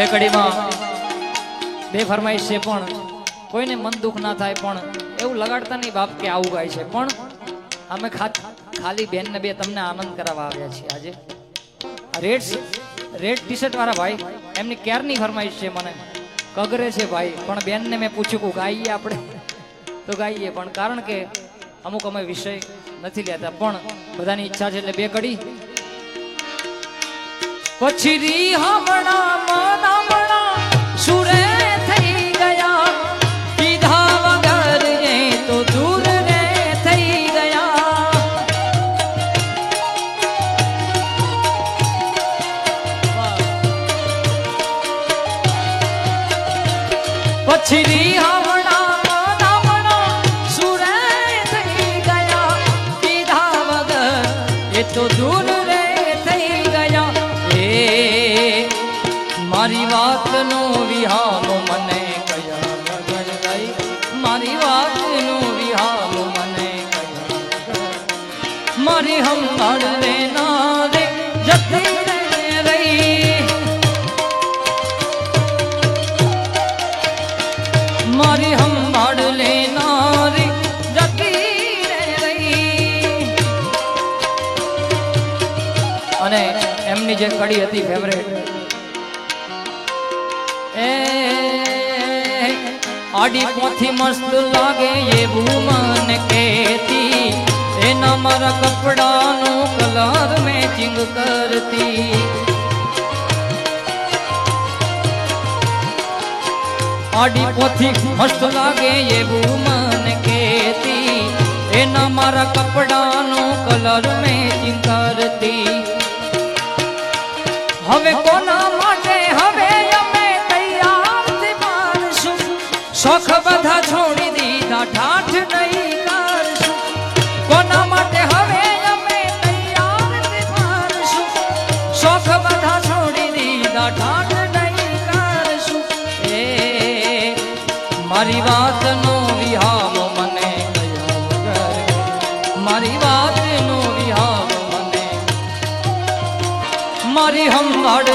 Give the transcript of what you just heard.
બે કડીમાં બે ફરમાઈશ છે, પણ કોઈને મન દુઃખ ના થાય, પણ એવું લગાડતા નહીં બાપ કે આવું ગાય છે. પણ અમે ખાલી બેન ને બે તમને આનંદ કરાવવા આવ્યા છીએ આજે. રેડ ટી શર્ટ વાળા ભાઈ એમની ક્યારની ફરમાઈશ છે, મને કગરે છે ભાઈ, પણ બેન ને મેં પૂછ્યું કે ગાઈએ આપણે તો ગાઈએ, પણ કારણ કે અમુક અમે વિષય નથી લેતા, પણ બધાની ઈચ્છા છે એટલે બે કડી પછી રી હમણા મનામણા સુરે થઈ ગયા, કીધા વગર એ તો દૂર રે થઈ ગયા. પછી રી હમણા મનામણા સુરે થઈ ગયા, કીધા વગર એ તો દૂર રે થઈ ગયા. મારી વાતનો વિહાલો મને કયા વગર ગઈ, મારી વાતનો વિહાલો મને કયા મારી હંભાળ લેનારે જતી રહી, મારી હંભાળ લેનારી જતી રહી. અને એમની જે કડી હતી ફેવરેટ, આડી પોથી મસ્ત લાગે એવું મને કહેતી, એના મારા કપડાનો કલર મેચિંગ કરતી. આડી પોથી મસ્ત લાગે એવું મને કહેતી, એના મારા કપડાનો કલર મેચિંગ કરતી. હવે કોના માટે હવે અમે તૈયાર માનશું, શોખ બધા છોડી દીધા ઠાઠ નહીં કરશું. કોના માટે હવે અમે તૈયાર માનશું, શોખ બધા છોડી દીધા ઠાઠ નહીં કરશું. એ મારી વાતનો વિહાલો મને કયા વગર, મારી વાતનો વિહાલો મને મારી હંભાળ